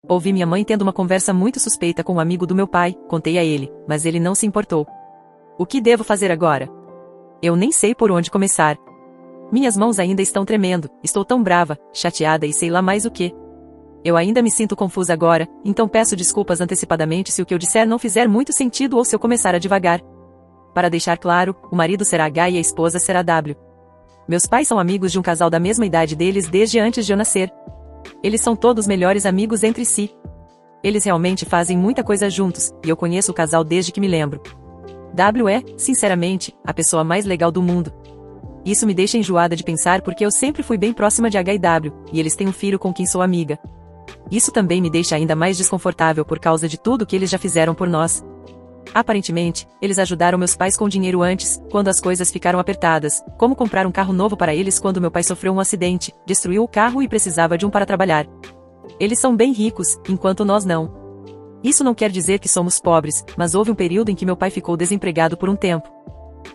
Ouvi minha mãe tendo uma conversa muito suspeita com um amigo do meu pai, contei a ele, mas ele não se importou. O que devo fazer agora? Eu nem sei por onde começar. Minhas mãos ainda estão tremendo, estou tão brava, chateada e sei lá mais o que. Eu ainda me sinto confusa agora, então peço desculpas antecipadamente se o que eu disser não fizer muito sentido ou se eu começar a divagar. Para deixar claro, o marido será H e a esposa será W. Meus pais são amigos de um casal da mesma idade deles desde antes de eu nascer. Eles são todos melhores amigos entre si. Eles realmente fazem muita coisa juntos, e eu conheço o casal desde que me lembro. W é, sinceramente, a pessoa mais legal do mundo. Isso me deixa enjoada de pensar porque eu sempre fui bem próxima de H e W, e eles têm um filho com quem sou amiga. Isso também me deixa ainda mais desconfortável por causa de tudo que eles já fizeram por nós. Aparentemente, eles ajudaram meus pais com dinheiro antes, quando as coisas ficaram apertadas, como comprar um carro novo para eles quando meu pai sofreu um acidente, destruiu o carro e precisava de um para trabalhar. Eles são bem ricos, enquanto nós não. Isso não quer dizer que somos pobres, mas houve um período em que meu pai ficou desempregado por um tempo.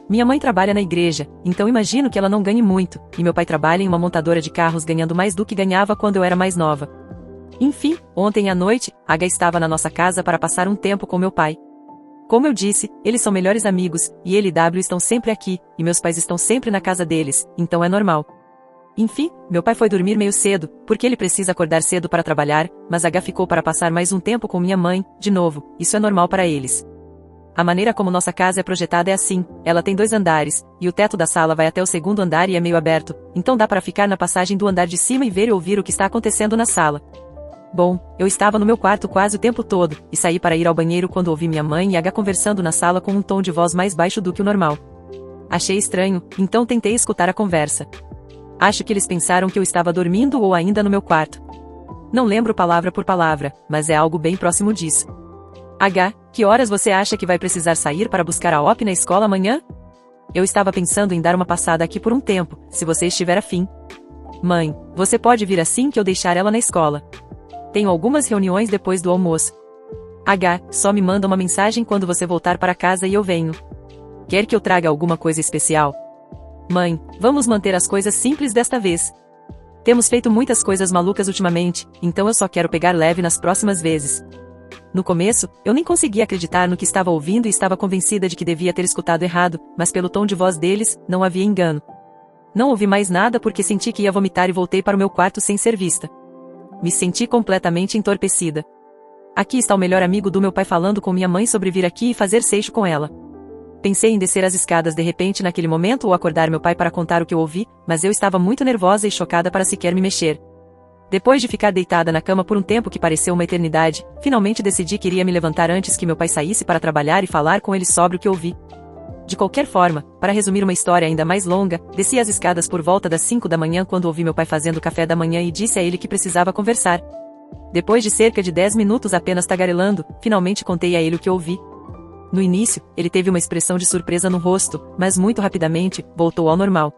Minha mãe trabalha na igreja, então imagino que ela não ganhe muito, e meu pai trabalha em uma montadora de carros ganhando mais do que ganhava quando eu era mais nova. Enfim, ontem à noite, H estava na nossa casa para passar um tempo com meu pai. Como eu disse, eles são melhores amigos, e ele e W estão sempre aqui, e meus pais estão sempre na casa deles, então é normal. Enfim, meu pai foi dormir meio cedo, porque ele precisa acordar cedo para trabalhar, mas H ficou para passar mais um tempo com minha mãe, de novo, isso é normal para eles. A maneira como nossa casa é projetada é assim, ela tem 2 andares, e o teto da sala vai até o 2º andar e é meio aberto, então dá para ficar na passagem do andar de cima e ver e ouvir o que está acontecendo na sala. Bom, eu estava no meu quarto quase o tempo todo, e saí para ir ao banheiro quando ouvi minha mãe e H conversando na sala com um tom de voz mais baixo do que o normal. Achei estranho, então tentei escutar a conversa. Acho que eles pensaram que eu estava dormindo ou ainda no meu quarto. Não lembro palavra por palavra, mas é algo bem próximo disso. H, que horas você acha que vai precisar sair para buscar a OP na escola amanhã? Eu estava pensando em dar uma passada aqui por um tempo, se você estiver afim. Mãe, você pode vir assim que eu deixar ela na escola. Tenho algumas reuniões depois do almoço. H, só me manda uma mensagem quando você voltar para casa e eu venho. Quer que eu traga alguma coisa especial? Mãe, vamos manter as coisas simples desta vez. Temos feito muitas coisas malucas ultimamente, então eu só quero pegar leve nas próximas vezes. No começo, eu nem conseguia acreditar no que estava ouvindo e estava convencida de que devia ter escutado errado, mas pelo tom de voz deles, não havia engano. Não ouvi mais nada porque senti que ia vomitar e voltei para o meu quarto sem ser vista. Me senti completamente entorpecida. Aqui está o melhor amigo do meu pai falando com minha mãe sobre vir aqui e fazer seixo com ela. Pensei em descer as escadas de repente naquele momento ou acordar meu pai para contar o que eu ouvi, mas eu estava muito nervosa e chocada para sequer me mexer. Depois de ficar deitada na cama por um tempo que pareceu uma eternidade, finalmente decidi que iria me levantar antes que meu pai saísse para trabalhar e falar com ele sobre o que ouvi. De qualquer forma, para resumir uma história ainda mais longa, desci as escadas por volta das 5 da manhã quando ouvi meu pai fazendo café da manhã e disse a ele que precisava conversar. Depois de cerca de 10 minutos apenas tagarelando, finalmente contei a ele o que ouvi. No início, ele teve uma expressão de surpresa no rosto, mas muito rapidamente, voltou ao normal.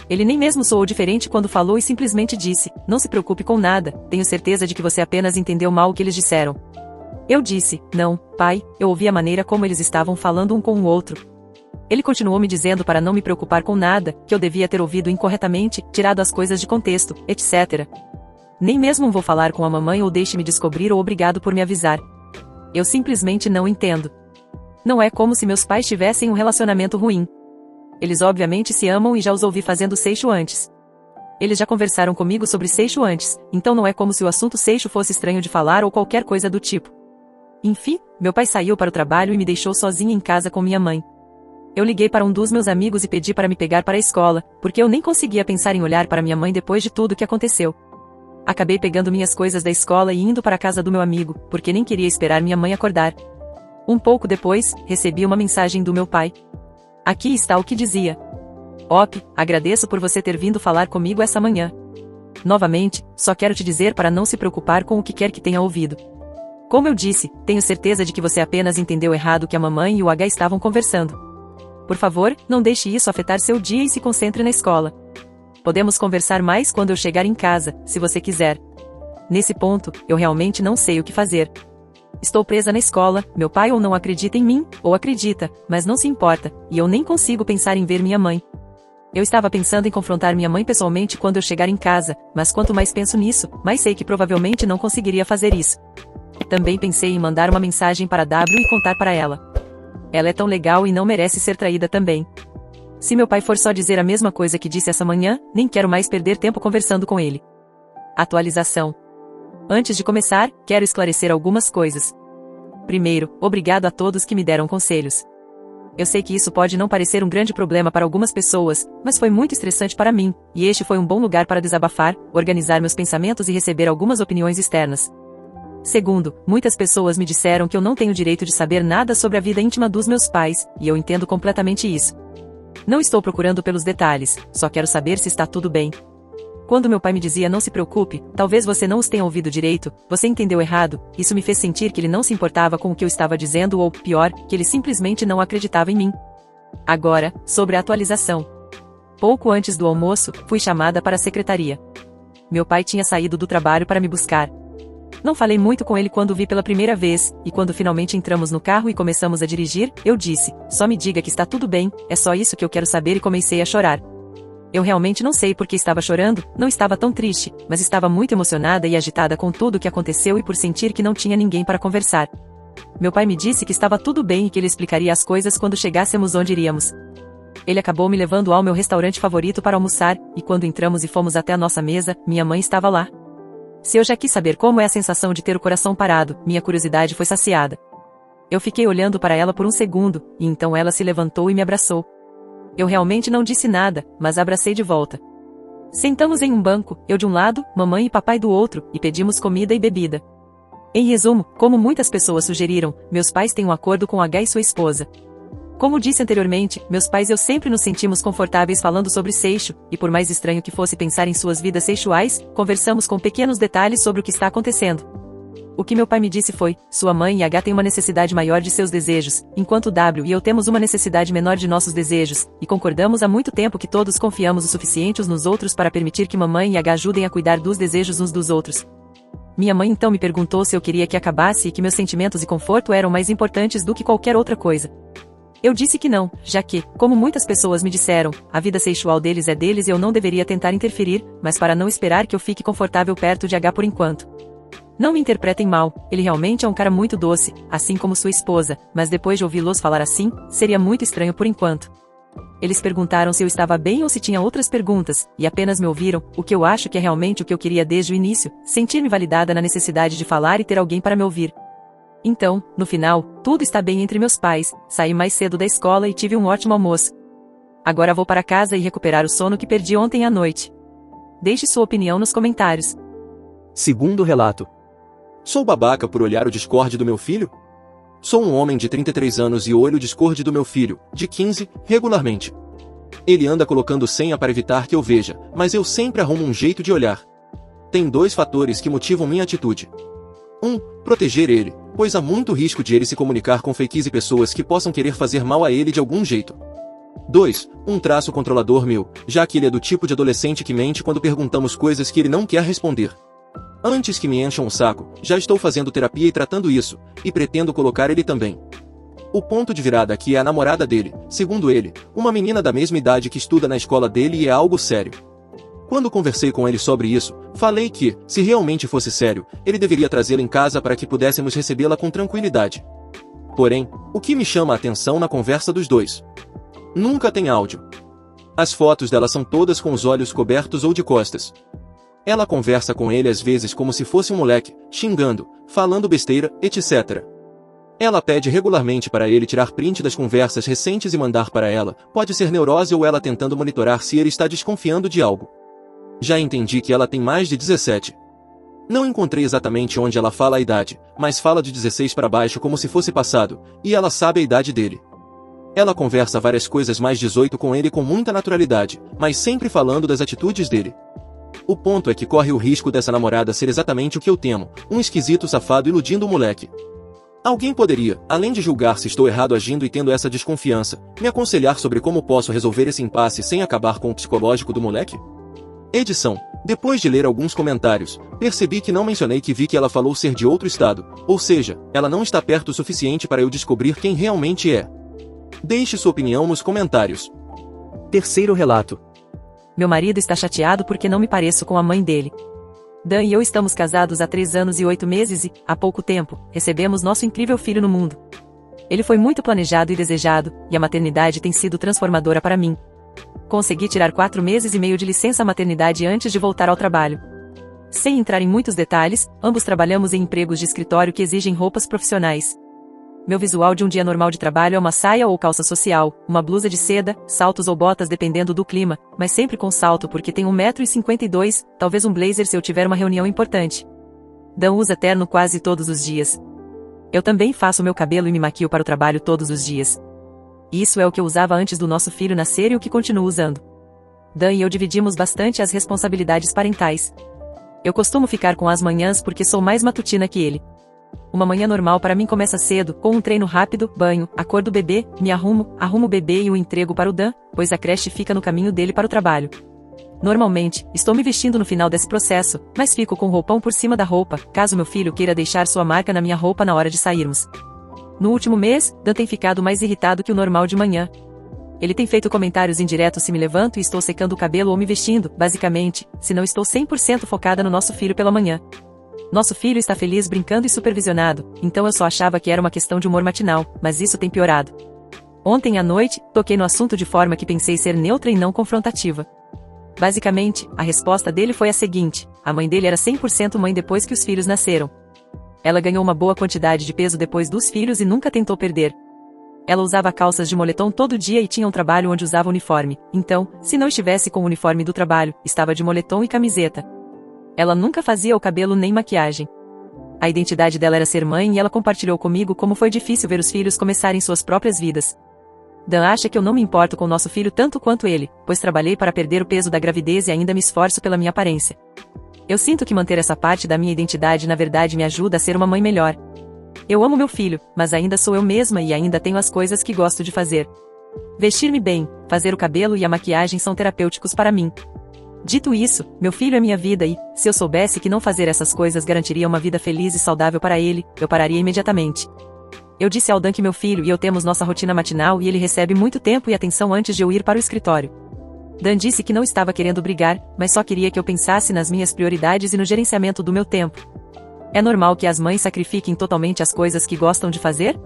Ele nem mesmo soou diferente quando falou e simplesmente disse, não se preocupe com nada, tenho certeza de que você apenas entendeu mal o que eles disseram. Eu disse, não, pai, eu ouvi a maneira como eles estavam falando um com o outro. Ele continuou me dizendo para não me preocupar com nada, que eu devia ter ouvido incorretamente, tirado as coisas de contexto, etc. Nem mesmo vou falar com a mamãe ou deixe-me descobrir ou obrigado por me avisar. Eu simplesmente não entendo. Não é como se meus pais tivessem um relacionamento ruim. Eles obviamente se amam e já os ouvi fazendo seixo antes. Eles já conversaram comigo sobre seixo antes, então não é como se o assunto seixo fosse estranho de falar ou qualquer coisa do tipo. Enfim, meu pai saiu para o trabalho e me deixou sozinha em casa com minha mãe. Eu liguei para um dos meus amigos e pedi para me pegar para a escola, porque eu nem conseguia pensar em olhar para minha mãe depois de tudo que aconteceu. Acabei pegando minhas coisas da escola e indo para a casa do meu amigo, porque nem queria esperar minha mãe acordar. Um pouco depois, recebi uma mensagem do meu pai. Aqui está o que dizia. Op, agradeço por você ter vindo falar comigo essa manhã. Novamente, só quero te dizer para não se preocupar com o que quer que tenha ouvido. Como eu disse, tenho certeza de que você apenas entendeu errado o que a mamãe e o H estavam conversando. Por favor, não deixe isso afetar seu dia e se concentre na escola. Podemos conversar mais quando eu chegar em casa, se você quiser. Nesse ponto, eu realmente não sei o que fazer. Estou presa na escola, meu pai ou não acredita em mim, ou acredita, mas não se importa, e eu nem consigo pensar em ver minha mãe. Eu estava pensando em confrontar minha mãe pessoalmente quando eu chegar em casa, mas quanto mais penso nisso, mais sei que provavelmente não conseguiria fazer isso. Também pensei em mandar uma mensagem para W e contar para ela. Ela é tão legal e não merece ser traída também. Se meu pai for só dizer a mesma coisa que disse essa manhã, nem quero mais perder tempo conversando com ele. Atualização. Antes de começar, quero esclarecer algumas coisas. Primeiro, obrigado a todos que me deram conselhos. Eu sei que isso pode não parecer um grande problema para algumas pessoas, mas foi muito estressante para mim, e este foi um bom lugar para desabafar, organizar meus pensamentos e receber algumas opiniões externas. Segundo, muitas pessoas me disseram que eu não tenho direito de saber nada sobre a vida íntima dos meus pais, e eu entendo completamente isso. Não estou procurando pelos detalhes, só quero saber se está tudo bem. Quando meu pai me dizia não se preocupe, talvez você não os tenha ouvido direito, você entendeu errado, isso me fez sentir que ele não se importava com o que eu estava dizendo ou, pior, que ele simplesmente não acreditava em mim. Agora, sobre a atualização. Pouco antes do almoço, fui chamada para a secretaria. Meu pai tinha saído do trabalho para me buscar. Não falei muito com ele quando o vi pela primeira vez, e quando finalmente entramos no carro e começamos a dirigir, eu disse, só me diga que está tudo bem, é só isso que eu quero saber e comecei a chorar. Eu realmente não sei por que estava chorando, não estava tão triste, mas estava muito emocionada e agitada com tudo o que aconteceu e por sentir que não tinha ninguém para conversar. Meu pai me disse que estava tudo bem e que ele explicaria as coisas quando chegássemos onde iríamos. Ele acabou me levando ao meu restaurante favorito para almoçar, e quando entramos e fomos até a nossa mesa, minha mãe estava lá. Se eu já quis saber como é a sensação de ter o coração parado, minha curiosidade foi saciada. Eu fiquei olhando para ela por um segundo, e então ela se levantou e me abraçou. Eu realmente não disse nada, mas abracei de volta. Sentamos em um banco, eu de um lado, mamãe e papai do outro, e pedimos comida e bebida. Em resumo, como muitas pessoas sugeriram, meus pais têm um acordo com H e sua esposa. Como disse anteriormente, meus pais e eu sempre nos sentimos confortáveis falando sobre Seixo, e por mais estranho que fosse pensar em suas vidas sexuais, conversamos com pequenos detalhes sobre o que está acontecendo. O que meu pai me disse foi, sua mãe e H têm uma necessidade maior de seus desejos, enquanto W e eu temos uma necessidade menor de nossos desejos, e concordamos há muito tempo que todos confiamos o suficiente uns nos outros para permitir que mamãe e H ajudem a cuidar dos desejos uns dos outros. Minha mãe então me perguntou se eu queria que acabasse e que meus sentimentos e conforto eram mais importantes do que qualquer outra coisa. Eu disse que não, já que, como muitas pessoas me disseram, a vida sexual deles é deles e eu não deveria tentar interferir, mas para não esperar que eu fique confortável perto de H por enquanto. Não me interpretem mal, ele realmente é um cara muito doce, assim como sua esposa, mas depois de ouvi-los falar assim, seria muito estranho por enquanto. Eles perguntaram se eu estava bem ou se tinha outras perguntas, e apenas me ouviram, o que eu acho que é realmente o que eu queria desde o início, sentir-me validada na necessidade de falar e ter alguém para me ouvir. Então, no final, tudo está bem entre meus pais, saí mais cedo da escola e tive um ótimo almoço. Agora vou para casa e recuperar o sono que perdi ontem à noite. Deixe sua opinião nos comentários. Segundo relato. Sou babaca por olhar o Discord do meu filho? Sou um homem de 33 anos e olho o Discord do meu filho, de 15, regularmente. Ele anda colocando senha para evitar que eu veja, mas eu sempre arrumo um jeito de olhar. Tem dois fatores que motivam minha atitude. 1. Proteger ele, pois há muito risco de ele se comunicar com fakes e pessoas que possam querer fazer mal a ele de algum jeito. 2. Um traço controlador meu, já que ele é do tipo de adolescente que mente quando perguntamos coisas que ele não quer responder. Antes que me encham o saco, já estou fazendo terapia e tratando isso, e pretendo colocar ele também. O ponto de virada aqui é a namorada dele, segundo ele, uma menina da mesma idade que estuda na escola dele e é algo sério. Quando conversei com ele sobre isso, falei que, se realmente fosse sério, ele deveria trazê-la em casa para que pudéssemos recebê-la com tranquilidade. Porém, o que me chama a atenção na conversa dos dois? Nunca tem áudio. As fotos dela são todas com os olhos cobertos ou de costas. Ela conversa com ele às vezes como se fosse um moleque, xingando, falando besteira, etc. Ela pede regularmente para ele tirar print das conversas recentes e mandar para ela, pode ser neurose ou ela tentando monitorar se ele está desconfiando de algo. Já entendi que ela tem mais de 17. Não encontrei exatamente onde ela fala a idade, mas fala de 16 para baixo como se fosse passado, e ela sabe a idade dele. Ela conversa várias coisas mais 18 com ele com muita naturalidade, mas sempre falando das atitudes dele. O ponto é que corre o risco dessa namorada ser exatamente o que eu temo, um esquisito safado iludindo o moleque. Alguém poderia, além de julgar se estou errado agindo e tendo essa desconfiança, me aconselhar sobre como posso resolver esse impasse sem acabar com o psicológico do moleque? Edição. Depois de ler alguns comentários, percebi que não mencionei que vi que ela falou ser de outro estado, ou seja, ela não está perto o suficiente para eu descobrir quem realmente é. Deixe sua opinião nos comentários. Terceiro relato. Meu marido está chateado porque não me pareço com a mãe dele. Dan e eu estamos casados há 3 anos e 8 meses e, há pouco tempo, recebemos nosso incrível filho no mundo. Ele foi muito planejado e desejado, e a maternidade tem sido transformadora para mim. Consegui tirar 4 meses e meio de licença maternidade antes de voltar ao trabalho. Sem entrar em muitos detalhes, ambos trabalhamos em empregos de escritório que exigem roupas profissionais. Meu visual de um dia normal de trabalho é uma saia ou calça social, uma blusa de seda, saltos ou botas dependendo do clima, mas sempre com salto porque tenho 1,52 m, talvez um blazer se eu tiver uma reunião importante. Dan usa terno quase todos os dias. Eu também faço meu cabelo e me maquio para o trabalho todos os dias. Isso é o que eu usava antes do nosso filho nascer e o que continuo usando. Dan e eu dividimos bastante as responsabilidades parentais. Eu costumo ficar com as manhãs porque sou mais matutina que ele. Uma manhã normal para mim começa cedo, com um treino rápido, banho, acordo o bebê, me arrumo o bebê e o entrego para o Dan, pois a creche fica no caminho dele para o trabalho. Normalmente, estou me vestindo no final desse processo, mas fico com o roupão por cima da roupa, caso meu filho queira deixar sua marca na minha roupa na hora de sairmos. No último mês, Dan tem ficado mais irritado que o normal de manhã. Ele tem feito comentários indiretos se me levanto e estou secando o cabelo ou me vestindo, basicamente, se não estou 100% focada no nosso filho pela manhã. Nosso filho está feliz brincando e supervisionado, então eu só achava que era uma questão de humor matinal, mas isso tem piorado. Ontem à noite, toquei no assunto de forma que pensei ser neutra e não confrontativa. Basicamente, a resposta dele foi a seguinte: a mãe dele era 100% mãe depois que os filhos nasceram. Ela ganhou uma boa quantidade de peso depois dos filhos e nunca tentou perder. Ela usava calças de moletom todo dia e tinha um trabalho onde usava uniforme, então, se não estivesse com o uniforme do trabalho, estava de moletom e camiseta. Ela nunca fazia o cabelo nem maquiagem. A identidade dela era ser mãe e ela compartilhou comigo como foi difícil ver os filhos começarem suas próprias vidas. Dan acha que eu não me importo com nosso filho tanto quanto ele, pois trabalhei para perder o peso da gravidez e ainda me esforço pela minha aparência. Eu sinto que manter essa parte da minha identidade na verdade me ajuda a ser uma mãe melhor. Eu amo meu filho, mas ainda sou eu mesma e ainda tenho as coisas que gosto de fazer. Vestir-me bem, fazer o cabelo e a maquiagem são terapêuticos para mim. Dito isso, meu filho é minha vida e, se eu soubesse que não fazer essas coisas garantiria uma vida feliz e saudável para ele, eu pararia imediatamente. Eu disse ao Dan que meu filho e eu temos nossa rotina matinal e ele recebe muito tempo e atenção antes de eu ir para o escritório. Dan disse que não estava querendo brigar, mas só queria que eu pensasse nas minhas prioridades e no gerenciamento do meu tempo. É normal que as mães sacrifiquem totalmente as coisas que gostam de fazer?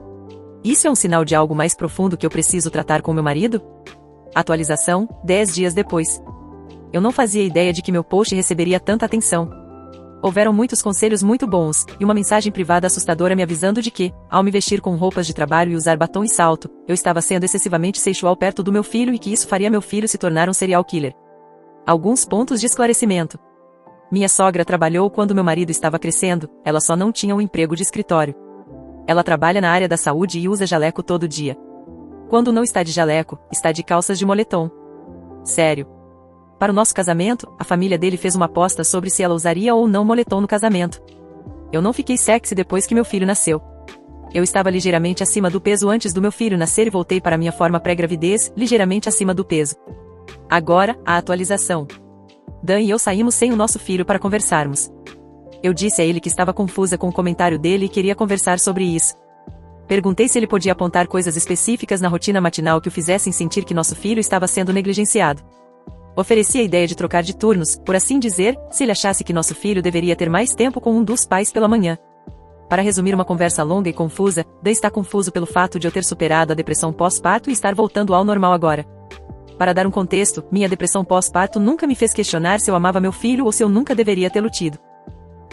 Isso é um sinal de algo mais profundo que eu preciso tratar com meu marido? Atualização, 10 dias depois. Eu não fazia ideia de que meu post receberia tanta atenção. Houveram muitos conselhos muito bons, e uma mensagem privada assustadora me avisando de que, ao me vestir com roupas de trabalho e usar batom e salto, eu estava sendo excessivamente sexual perto do meu filho e que isso faria meu filho se tornar um serial killer. Alguns pontos de esclarecimento. Minha sogra trabalhou quando meu marido estava crescendo, ela só não tinha um emprego de escritório. Ela trabalha na área da saúde e usa jaleco todo dia. Quando não está de jaleco, está de calças de moletom. Sério. Para o nosso casamento, a família dele fez uma aposta sobre se ela usaria ou não moletom no casamento. Eu não fiquei sexy depois que meu filho nasceu. Eu estava ligeiramente acima do peso antes do meu filho nascer e voltei para minha forma pré-gravidez, ligeiramente acima do peso. Agora, a atualização. Dan e eu saímos sem o nosso filho para conversarmos. Eu disse a ele que estava confusa com o comentário dele e queria conversar sobre isso. Perguntei se ele podia apontar coisas específicas na rotina matinal que o fizessem sentir que nosso filho estava sendo negligenciado. Ofereci a ideia de trocar de turnos, por assim dizer, se ele achasse que nosso filho deveria ter mais tempo com um dos pais pela manhã. Para resumir uma conversa longa e confusa, Dan está confuso pelo fato de eu ter superado a depressão pós-parto e estar voltando ao normal agora. Para dar um contexto, minha depressão pós-parto nunca me fez questionar se eu amava meu filho ou se eu nunca deveria tê-lo tido.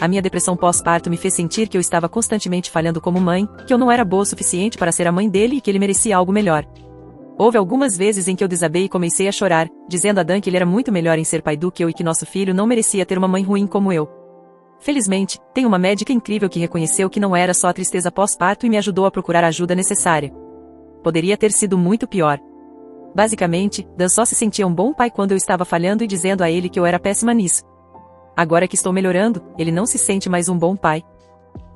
A minha depressão pós-parto me fez sentir que eu estava constantemente falhando como mãe, que eu não era boa o suficiente para ser a mãe dele e que ele merecia algo melhor. Houve algumas vezes em que eu desabei e comecei a chorar, dizendo a Dan que ele era muito melhor em ser pai do que eu e que nosso filho não merecia ter uma mãe ruim como eu. Felizmente, tem uma médica incrível que reconheceu que não era só a tristeza pós-parto e me ajudou a procurar a ajuda necessária. Poderia ter sido muito pior. Basicamente, Dan só se sentia um bom pai quando eu estava falhando e dizendo a ele que eu era péssima nisso. Agora que estou melhorando, ele não se sente mais um bom pai.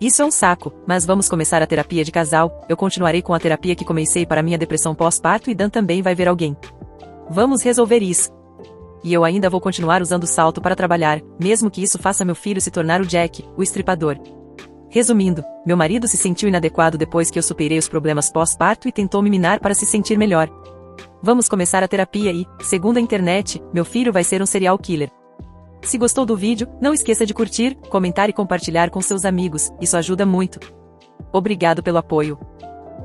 Isso é um saco, mas vamos começar a terapia de casal, eu continuarei com a terapia que comecei para minha depressão pós-parto e Dan também vai ver alguém. Vamos resolver isso. E eu ainda vou continuar usando salto para trabalhar, mesmo que isso faça meu filho se tornar o Jack, o estripador. Resumindo, meu marido se sentiu inadequado depois que eu superei os problemas pós-parto e tentou me minar para se sentir melhor. Vamos começar a terapia e, segundo a internet, meu filho vai ser um serial killer. Se gostou do vídeo, não esqueça de curtir, comentar e compartilhar com seus amigos, isso ajuda muito. Obrigado pelo apoio.